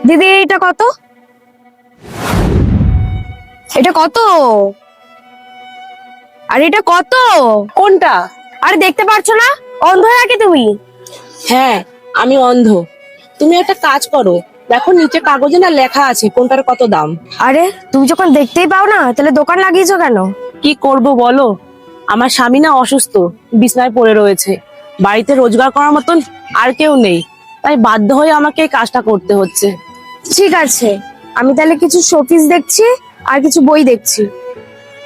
দিদি এটা কত? এটা কত? আর এটা কত? কোনটা? আরে দেখতে পারছো না? অন্ধ নাকি তুমি? হ্যাঁ, আমি অন্ধ। তুমি একটা কাজ করো, দেখো নিচে কাগজে না লেখা আছে কোনটার কত দাম। আরে তুমি যখন দেখতেই পাও না তাহলে দোকান লাগিয়েছো কেন? কি করব বলো, আমার স্বামী না অসুস্থ, বিছানায় পড়ে রয়েছে। বাড়িতে রোজগার করার মতন আর কেউ নেই, তাই বাধ্য হয়ে আমাকে এই কাজটা করতে হচ্ছে। ঠিক আছে, আমি তাহলে কিছু শোপিস দেখছি আর কিছু বই দেখছি।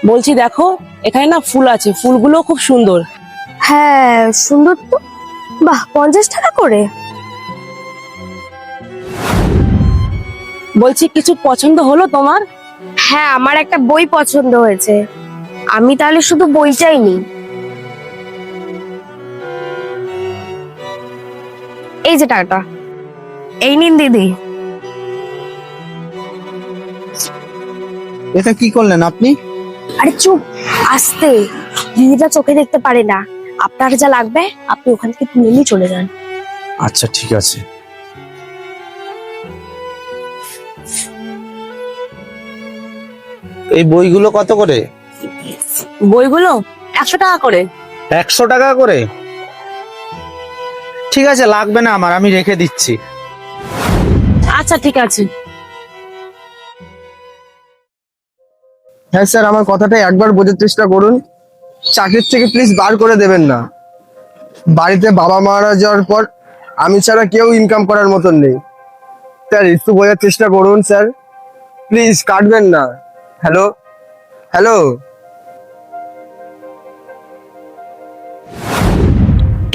বলছি দেখো, এখানে না ফুল আছে, ফুলগুলো খুব সুন্দর। হ্যাঁ সুন্দর তো। বাহ, 50 টাকা করে? বলছি কিছু পছন্দ হলো তোমার? হ্যাঁ, আমার একটা বই পছন্দ হয়েছে। আমি তাহলে শুধু বইটাই নিই। এই যে টাকাটা, এই নিন দিদি। এটা কি করলেন আপনি? আরে চুপ, আস্তে। দিদিটা চোখে দেখতে পারে না। আপনার যা লাগবে আপনি ওখান থেকে তুলে নিয়ে চলে যান। আচ্ছা ঠিক আছে। এই বইগুলো কত করে? বইগুলো 100 টাকা করে। 100 টাকা করে? ঠিক আছে, লাগবে না আমার, আমি রেখে দিচ্ছি। আচ্ছা ঠিক আছে। হ্যাঁ স্যার, আমার কথাটা একবার বোঝার চেষ্টা করুন। চাকরির থেকে প্লিজ বার করে দেবেন না। বাড়িতে বাবা মারা যাওয়ার পর আমি ছাড়া কেউ ইনকাম করার মতন নেই। স্যার একটু বোঝার চেষ্টা করুন স্যার, প্লিজ কাটবেন না। Hello hello.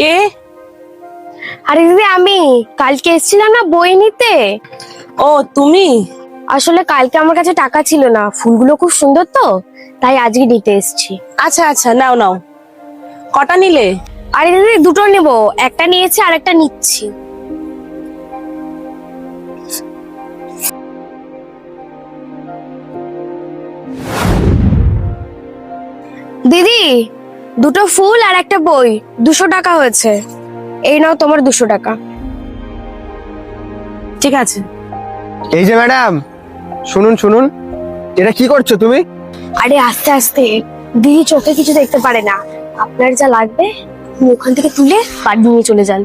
কে? আরে দিদি, আমি কালকে এসেছিলাম না বই নিতে। ও তুমি? আসলে কালকে আমার কাছে টাকা ছিল না, ফুলগুলো খুব সুন্দর তো, তাই আজকে নিতে এসেছি। আচ্ছা আচ্ছা, নাও নাও। কটা নিলে? আরে দিদি, দুটো নেব, একটা নিয়েছি আর একটা নিচ্ছি। দিদি, দুটো ফুল আর একটা বই, 200 টাকা হয়েছে। এই নাও তোমার 200 টাকা। ঠিক আছে। এই যে ম্যাডাম, শুনুন শুনুন, এটা কি করছো তুমি? আরে আস্তে আস্তে, দিদি চোখে কিছু দেখতে পারে না। আপনার যা লাগবে আপনি ওখান থেকে তুলে বাড়ি নিয়ে চলে যান।